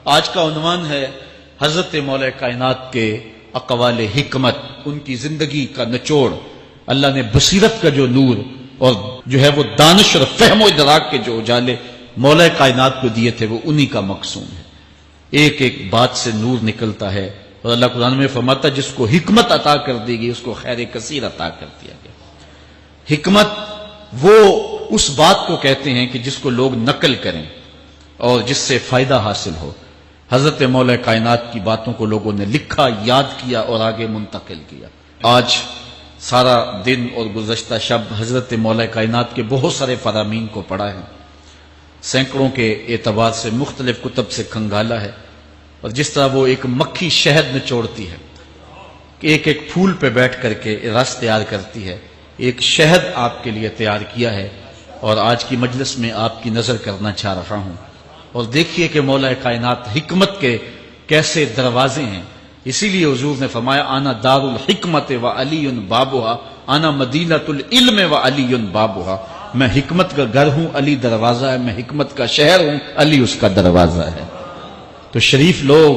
آج کا عنوان ہے حضرت مولا کائنات کے اقوال حکمت، ان کی زندگی کا نچوڑ، اللہ نے بصیرت کا جو نور اور جو ہے وہ دانش اور فہم و ادراک کے جو اجالے مولا کائنات کو دیے تھے وہ انہی کا مقصود ہے۔ ایک ایک بات سے نور نکلتا ہے، اور اللہ قرآن میں فرماتا ہے جس کو حکمت عطا کر دی گئی اس کو خیر کثیر عطا کر دیا گیا۔ حکمت وہ اس بات کو کہتے ہیں کہ جس کو لوگ نقل کریں اور جس سے فائدہ حاصل ہو۔ حضرت مولا کائنات کی باتوں کو لوگوں نے لکھا، یاد کیا اور آگے منتقل کیا۔ آج سارا دن اور گزشتہ شب حضرت مولا کائنات کے بہت سارے فرامین کو پڑھا ہے، سینکڑوں کے اعتبار سے مختلف کتب سے کھنگالا ہے، اور جس طرح وہ ایک مکھی شہد نچوڑتی ہے کہ ایک ایک پھول پہ بیٹھ کر کے رس تیار کرتی ہے، ایک شہد آپ کے لیے تیار کیا ہے، اور آج کی مجلس میں آپ کی نظر کرنا چاہ رہا ہوں۔ اور دیکھیے کہ مولا کائنات حکمت کے کیسے دروازے ہیں۔ اسی لیے حضور نے فرمایا آنا دار الحکمت و علی بابھا، آنا مدینۃ العلم و علی بابھا، میں حکمت کا گھر ہوں، علی دروازہ ہے، میں حکمت کا شہر ہوں، علی اس کا دروازہ ہے۔ تو شریف لوگ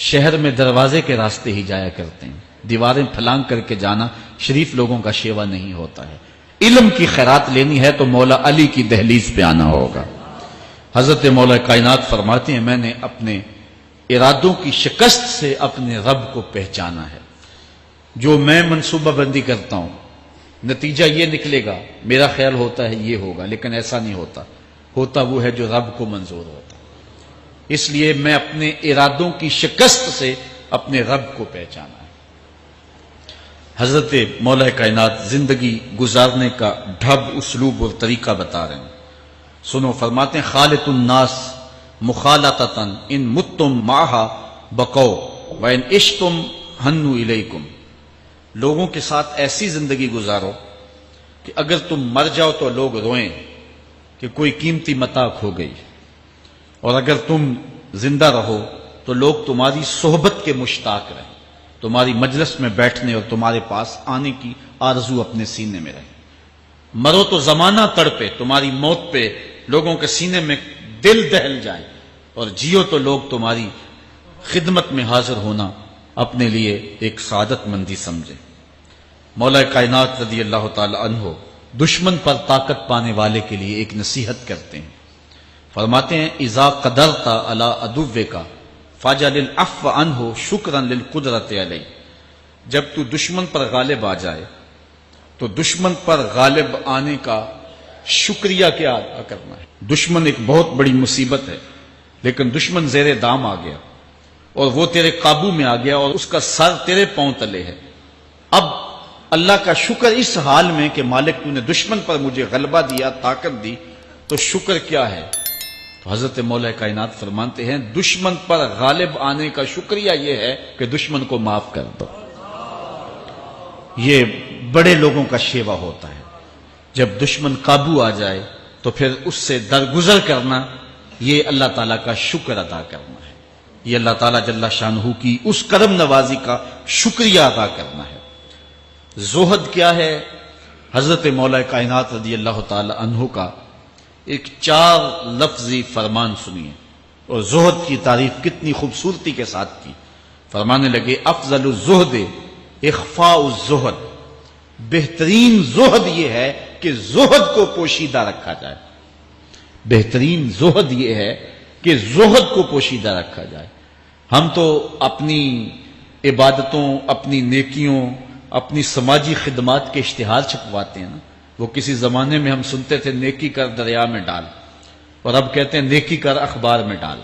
شہر میں دروازے کے راستے ہی جایا کرتے ہیں، دیواریں پھلانگ کر کے جانا شریف لوگوں کا شیوا نہیں ہوتا ہے۔ علم کی خیرات لینی ہے تو مولا علی کی دہلیز پہ آنا ہوگا۔ حضرت مولا کائنات فرماتے ہیں میں نے اپنے ارادوں کی شکست سے اپنے رب کو پہچانا ہے۔ جو میں منصوبہ بندی کرتا ہوں نتیجہ یہ نکلے گا، میرا خیال ہوتا ہے یہ ہوگا، لیکن ایسا نہیں ہوتا، ہوتا وہ ہے جو رب کو منظور ہوتا۔ اس لیے میں اپنے ارادوں کی شکست سے اپنے رب کو پہچانا ہے۔ حضرت مولا کائنات زندگی گزارنے کا ڈھب، اسلوب اور طریقہ بتا رہے ہیں، سنو۔ فرماتے ہیں خالط الناس مخالطتاً ان متتم معہا بقو وان عشتم ہنو الیکم، لوگوں کے ساتھ ایسی زندگی گزارو کہ اگر تم مر جاؤ تو لوگ روئیں کہ کوئی قیمتی متاع کھو گئی، اور اگر تم زندہ رہو تو لوگ تمہاری صحبت کے مشتاق رہیں، تمہاری مجلس میں بیٹھنے اور تمہارے پاس آنے کی آرزو اپنے سینے میں رہے۔ مرو تو زمانہ تڑپے، تمہاری موت پہ لوگوں کے سینے میں دل دہل جائے، اور جیو تو لوگ تمہاری خدمت میں حاضر ہونا اپنے لیے ایک سعادت مندی سمجھے۔ مولا کائنات رضی اللہ تعالی عنہ دشمن پر طاقت پانے والے کے لیے ایک نصیحت کرتے ہیں، فرماتے ہیں اذا قدرت علی عدوک فاجعل العفو عنہ شکرا للقدرت علیہ، جب تو دشمن پر غالب آ جائے تو دشمن پر غالب آنے کا شکریہ کیا ادا کرنا ہے۔ دشمن ایک بہت بڑی مصیبت ہے، لیکن دشمن زیر دام آ گیا اور وہ تیرے قابو میں آ گیا اور اس کا سر تیرے پاؤں تلے ہے۔ اب اللہ کا شکر اس حال میں کہ مالک تو نے دشمن پر مجھے غلبہ دیا، طاقت دی، تو شکر کیا ہے؟ تو حضرت مولا کائنات فرماتے ہیں دشمن پر غالب آنے کا شکریہ یہ ہے کہ دشمن کو معاف کر دو۔ یہ بڑے لوگوں کا شیوا ہوتا ہے، جب دشمن قابو آ جائے تو پھر اس سے درگزر کرنا، یہ اللہ تعالیٰ کا شکر ادا کرنا ہے، یہ اللہ تعالیٰ جل شانہ کی اس کرم نوازی کا شکریہ ادا کرنا ہے۔ زہد کیا ہے؟ حضرت مولا کائنات رضی اللہ تعالی عنہ کا ایک 4 لفظی فرمان سنیے، اور زہد کی تعریف کتنی خوبصورتی کے ساتھ کی۔ فرمانے لگے افضل الزہد اخفاء الزہد، بہترین زہد یہ ہے کہ زہد کو پوشیدہ رکھا جائے، بہترین زہد یہ ہے کہ زہد کو پوشیدہ رکھا جائے۔ ہم تو اپنی عبادتوں، اپنی نیکیوں، اپنی سماجی خدمات کے اشتہار چھپواتے ہیں نا۔ وہ کسی زمانے میں ہم سنتے تھے نیکی کر دریا میں ڈال، اور اب کہتے ہیں نیکی کر اخبار میں ڈال۔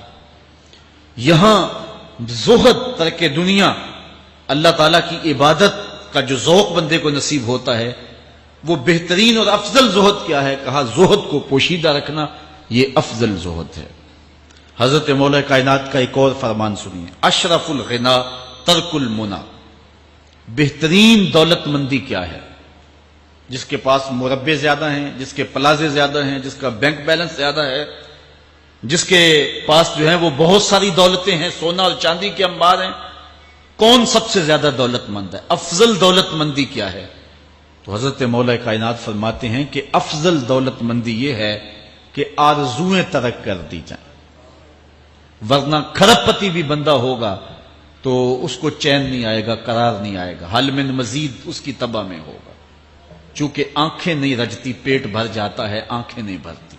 یہاں زہد، ترک دنیا، اللہ تعالیٰ کی عبادت کا جو ذوق بندے کو نصیب ہوتا ہے، وہ بہترین اور افضل زہد کیا ہے؟ کہا زہد کو پوشیدہ رکھنا، یہ افضل زہد ہے۔ حضرت مولا کائنات کا ایک اور فرمان سنیے، اشرف الغنا ترک المنا، بہترین دولت مندی کیا ہے؟ جس کے پاس مربے زیادہ ہیں، جس کے پلازے زیادہ ہیں، جس کا بینک بیلنس زیادہ ہے، جس کے پاس جو ہے وہ بہت ساری دولتیں ہیں، سونا اور چاندی کے انبار ہیں، کون سب سے زیادہ دولت مند ہے؟ افضل دولت مندی کیا ہے؟ تو حضرت مولا کائنات فرماتے ہیں کہ افضل دولت مندی یہ ہے کہ آرزویں ترک کر دی جائیں۔ ورنہ کھرب پتی بھی بندہ ہوگا تو اس کو چین نہیں آئے گا، قرار نہیں آئے گا، حل من مزید اس کی تباہ میں ہوگا۔ چونکہ آنکھیں نہیں رجتی، پیٹ بھر جاتا ہے، آنکھیں نہیں بھرتی۔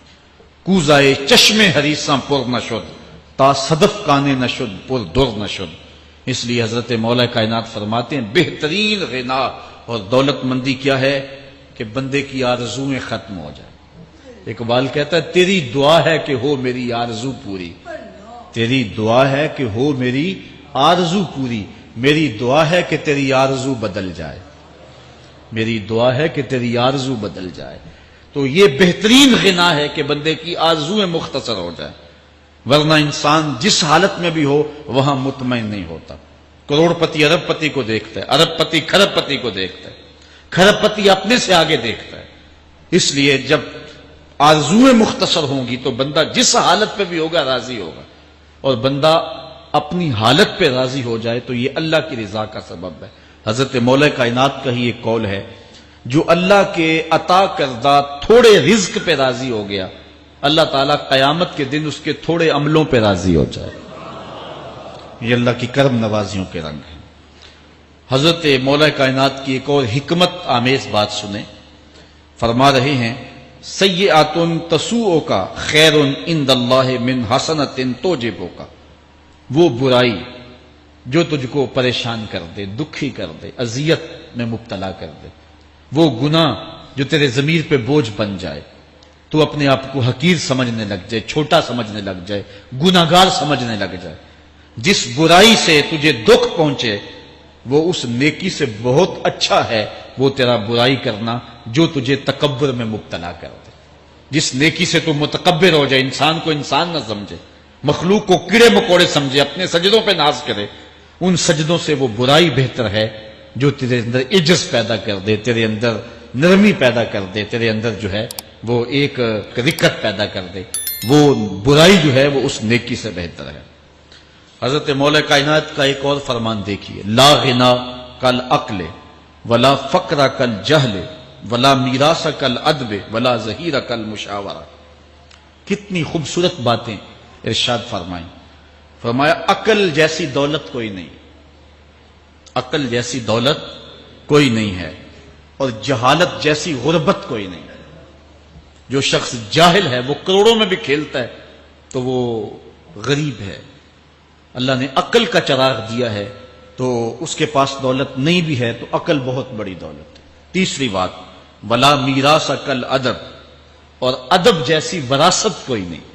کوزائے چشم حریصاں پر نشد، تا صدف کانے نشد پر در نشد۔ اس لیے حضرت مولا کائنات فرماتے ہیں بہترین غنا اور دولت مندی کیا ہے کہ بندے کی آرزویں ختم ہو جائیں۔ اقبال کہتا ہے تیری دعا ہے کہ ہو میری آرزو پوری، تیری دعا ہے کہ ہو میری آرزو پوری، میری دعا ہے کہ تیری آرزو بدل جائے، میری دعا ہے کہ تیری آرزو بدل جائے۔ تو یہ بہترین غنا ہے کہ بندے کی آرزویں مختصر ہو جائے، ورنہ انسان جس حالت میں بھی ہو وہاں مطمئن نہیں ہوتا۔ کروڑ پتی ارب پتی کو دیکھتا ہے، ارب پتی کھرب پتی کو دیکھتا ہے، کھرب پتی اپنے سے آگے دیکھتا ہے۔ اس لیے جب آرزویں مختصر ہوں گی تو بندہ جس حالت پہ بھی ہوگا راضی ہوگا، اور بندہ اپنی حالت پہ راضی ہو جائے تو یہ اللہ کی رضا کا سبب ہے۔ حضرت مولا کائنات کا ہی ایک قول ہے، جو اللہ کے عطا کردہ تھوڑے رزق پہ راضی ہو گیا، اللہ تعالیٰ قیامت کے دن اس کے تھوڑے عملوں پہ راضی ہو جائے۔ یہ اللہ کی کرم نوازیوں کے رنگ ہیں۔ حضرت مولا کائنات کی ایک اور حکمت آمیز بات سنیں، فرما رہے ہیں سیئات تسوء کا خیر عند اللہ من حسنۃ توجب کا، وہ برائی جو تجھ کو پریشان کر دے، دکھی کر دے، اذیت میں مبتلا کر دے، وہ گناہ جو تیرے ضمیر پہ بوجھ بن جائے، تو اپنے آپ کو حقیر سمجھنے لگ جائے، چھوٹا سمجھنے لگ جائے، گناہگار سمجھنے لگ جائے، جس برائی سے تجھے دکھ پہنچے وہ اس نیکی سے بہت اچھا ہے وہ تیرا برائی کرنا جو تجھے تکبر میں مبتلا کر دے۔ جس نیکی سے تو متکبر ہو جائے، انسان کو انسان نہ سمجھے، مخلوق کو کیڑے مکوڑے سمجھے، اپنے سجدوں پہ ناز کرے، ان سجدوں سے وہ برائی بہتر ہے جو تیرے اندر عجز پیدا کر دے، تیرے اندر نرمی پیدا کر دے، تیرے اندر جو ہے وہ ایک رکت پیدا کر دے۔ وہ برائی جو ہے وہ اس نیکی سے بہتر ہے۔ حضرت مولا کائنات کا ایک اور فرمان دیکھیے، لا غنا کل عقل ولا فقر کل جہل ولا میراث کل ادب ولا ظہیر کل مشاورہ۔ کتنی خوبصورت باتیں ارشاد فرمائیں۔ فرمایا عقل جیسی دولت کوئی نہیں، عقل جیسی دولت کوئی نہیں ہے، اور جہالت جیسی غربت کوئی نہیں ہے۔ جو شخص جاہل ہے وہ کروڑوں میں بھی کھیلتا ہے تو وہ غریب ہے۔ اللہ نے عقل کا چراغ دیا ہے تو اس کے پاس دولت نہیں بھی ہے تو عقل بہت بڑی دولت ہے۔ تیسری بات، ولا میراث کل ادب، اور ادب جیسی وراثت کوئی نہیں۔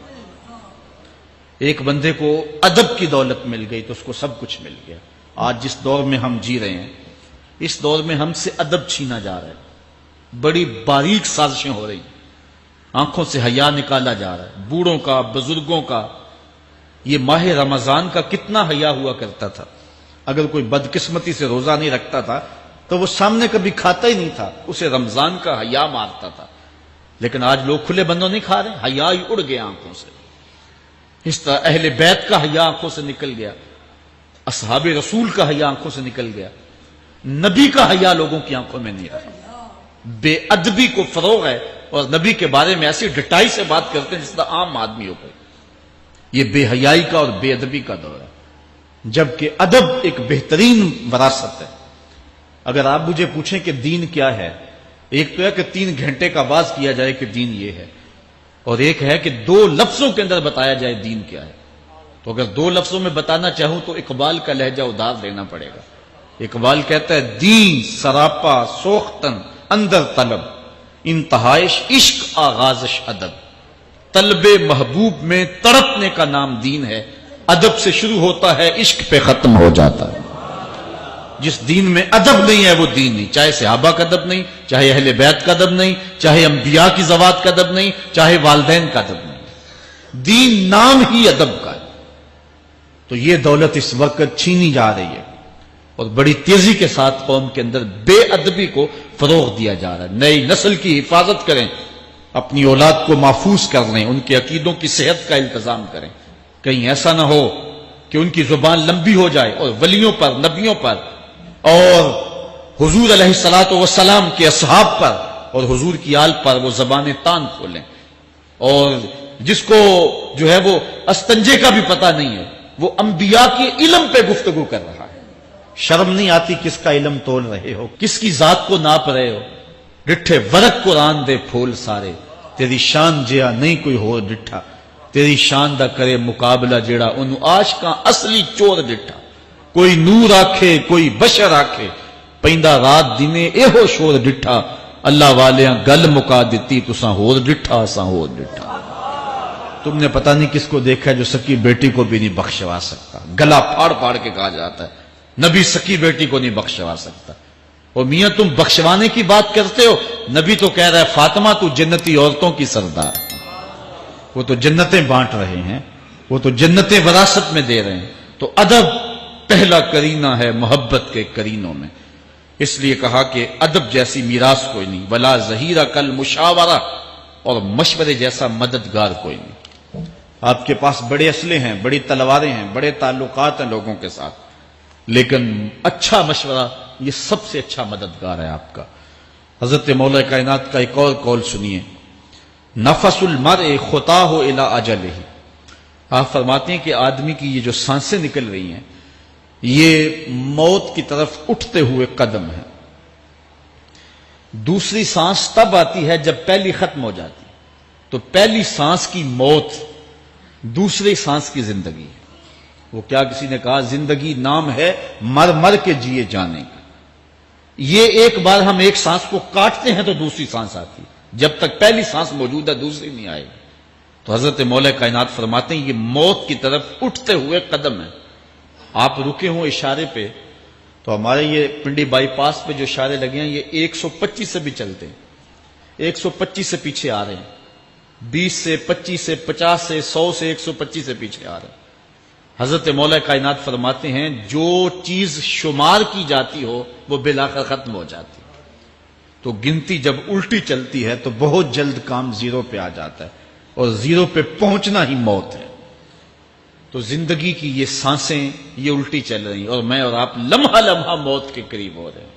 ایک بندے کو ادب کی دولت مل گئی تو اس کو سب کچھ مل گیا۔ آج جس دور میں ہم جی رہے ہیں، اس دور میں ہم سے ادب چھینا جا رہا ہے، بڑی باریک سازشیں ہو رہی ہیں، آنکھوں سے حیا نکالا جا رہا ہے، بوڑھوں کا، بزرگوں کا۔ یہ ماہ رمضان کا کتنا حیا ہوا کرتا تھا، اگر کوئی بدقسمتی سے روزہ نہیں رکھتا تھا تو وہ سامنے کبھی کھاتا ہی نہیں تھا، اسے رمضان کا حیا مارتا تھا۔ لیکن آج لوگ کھلے بندوں نہیں کھا رہے، حیا ہی اڑ گیا آنکھوں سے۔ اس طرح اہل بیت کا حیا آنکھوں سے نکل گیا، اصحاب رسول کا حیا آنکھوں سے نکل گیا، نبی کا حیا لوگوں کی آنکھوں میں نہیں رہا۔ بے ادبی کو فروغ ہے، اور نبی کے بارے میں ایسی ڈٹائی سے بات کرتے ہیں جس طرح عام آدمی ہو گئے۔ یہ بے حیائی کا اور بے ادبی کا دور ہے، جبکہ ادب ایک بہترین وراثت ہے۔ اگر آپ مجھے پوچھیں کہ دین کیا ہے، ایک تو ہے کہ 3 گھنٹے کا باز کیا جائے کہ دین یہ ہے، اور ایک ہے کہ 2 لفظوں کے اندر بتایا جائے دین کیا ہے۔ تو اگر 2 لفظوں میں بتانا چاہوں تو اقبال کا لہجہ ادار لینا پڑے گا۔ اقبال کہتا ہے دین سراپا سوختن اندر طلب، انتہائش عشق آغازش ادب۔ طلب محبوب میں تڑپنے کا نام دین ہے، ادب سے شروع ہوتا ہے، عشق پہ ختم ہو جاتا ہے۔ جس دین میں ادب نہیں ہے وہ دین نہیں، چاہے صحابہ کا ادب نہیں، چاہے اہل بیت کا ادب نہیں، چاہے انبیاء کی ذوات کا ادب نہیں، چاہے والدین کا ادب نہیں، دین نام ہی ادب کا ہے۔ تو یہ دولت اس وقت چھینی جا رہی ہے، اور بڑی تیزی کے ساتھ قوم کے اندر بے ادبی کو فروغ دیا جا رہا ہے۔ نئی نسل کی حفاظت کریں، اپنی اولاد کو محفوظ کر لیں، ان کے عقیدوں کی صحت کا انتظام کریں، کہیں ایسا نہ ہو کہ ان کی زبان لمبی ہو جائے اور ولیوں پر، نبیوں پر، اور حضور علیہ الصلوۃ والسلام کے اصحاب پر اور حضور کی آل پر وہ زبانیں تان کھولیں، اور جس کو جو ہے وہ استنجے کا بھی پتہ نہیں ہے، وہ انبیاء کے علم پہ گفتگو کر رہا ہے۔ شرم نہیں آتی کس کا علم تول رہے ہو، کس کی ذات کو ناپ رہے ہو؟ ڈٹھے ورق قرآن دے پھول سارے، تیری شان جیا نہیں کوئی ہو ڈٹھا، تیری شان دا کرے مقابلہ جیڑا انہوں عاشقاں اصلی چور ڈٹھا۔ کوئی نور آکھے کوئی بشر آکھے، پیندا رات دینے ایہو شور ڈٹھا، اللہ والیاں گل مکا دیتی تساں ہور ڈٹھا اساں ہور ڈٹھا۔ تم نے پتہ نہیں کس کو دیکھا ہے جو سکی بیٹی کو بھی نہیں بخشوا سکتا، گلا پھاڑ پھاڑ کے کہا جاتا ہے نبی سکی بیٹی کو نہیں بخشوا سکتا۔ اور میاں تم بخشوانے کی بات کرتے ہو، نبی تو کہہ رہا ہے فاطمہ تو جنتی عورتوں کی سردار، وہ تو جنتیں بانٹ رہے ہیں، وہ تو جنتیں وراثت میں دے رہے ہیں۔ تو ادب پہلا کرینہ ہے محبت کے کرینوں میں، اس لیے کہا کہ ادب جیسی میراث کوئی نہیں، ولا ظہیرہ کل مشاورہ، اور مشورے جیسا مددگار کوئی نہیں۔ آپ کے پاس بڑے اسلحے ہیں، بڑی تلواریں ہیں، بڑے تعلقات ہیں لوگوں کے ساتھ، لیکن اچھا مشورہ یہ سب سے اچھا مددگار ہے آپ کا۔ حضرت مولا کائنات کا ایک اور قول سنیے، نفس المرء خطاہ الی اجلہ، آپ فرماتے ہیں کہ آدمی کی یہ جو سانسیں نکل رہی ہیں یہ موت کی طرف اٹھتے ہوئے قدم ہیں۔ دوسری سانس تب آتی ہے جب پہلی ختم ہو جاتی، تو پہلی سانس کی موت دوسری سانس کی زندگی ہے۔ وہ کیا کسی نے کہا زندگی نام ہے مر مر کے جیے جانے کا، یہ ایک بار ہم ایک سانس کو کاٹتے ہیں تو دوسری سانس آتی ہے، جب تک پہلی سانس موجود ہے دوسری نہیں آئے گی۔ تو حضرت مولا کائنات فرماتے ہیں یہ موت کی طرف اٹھتے ہوئے قدم ہے۔ آپ رکے ہوں اشارے پہ تو ہمارے یہ پنڈی بائی پاس پہ جو اشارے لگے ہیں یہ 125 سے بھی چلتے ہیں، 125 سے پیچھے آ رہے ہیں، 20 سے 25 سے 50 سے 100 سے 125 سے پیچھے آ رہے ہیں۔ حضرت مولا کائنات فرماتے ہیں جو چیز شمار کی جاتی ہو وہ بالآخر ختم ہو جاتی، تو گنتی جب الٹی چلتی ہے تو بہت جلد کام زیرو پہ آ جاتا ہے، اور زیرو پہ پہنچنا ہی موت ہے۔ تو زندگی کی یہ سانسیں یہ الٹی چل رہی ہیں، اور میں اور آپ لمحہ لمحہ موت کے قریب ہو رہے ہیں۔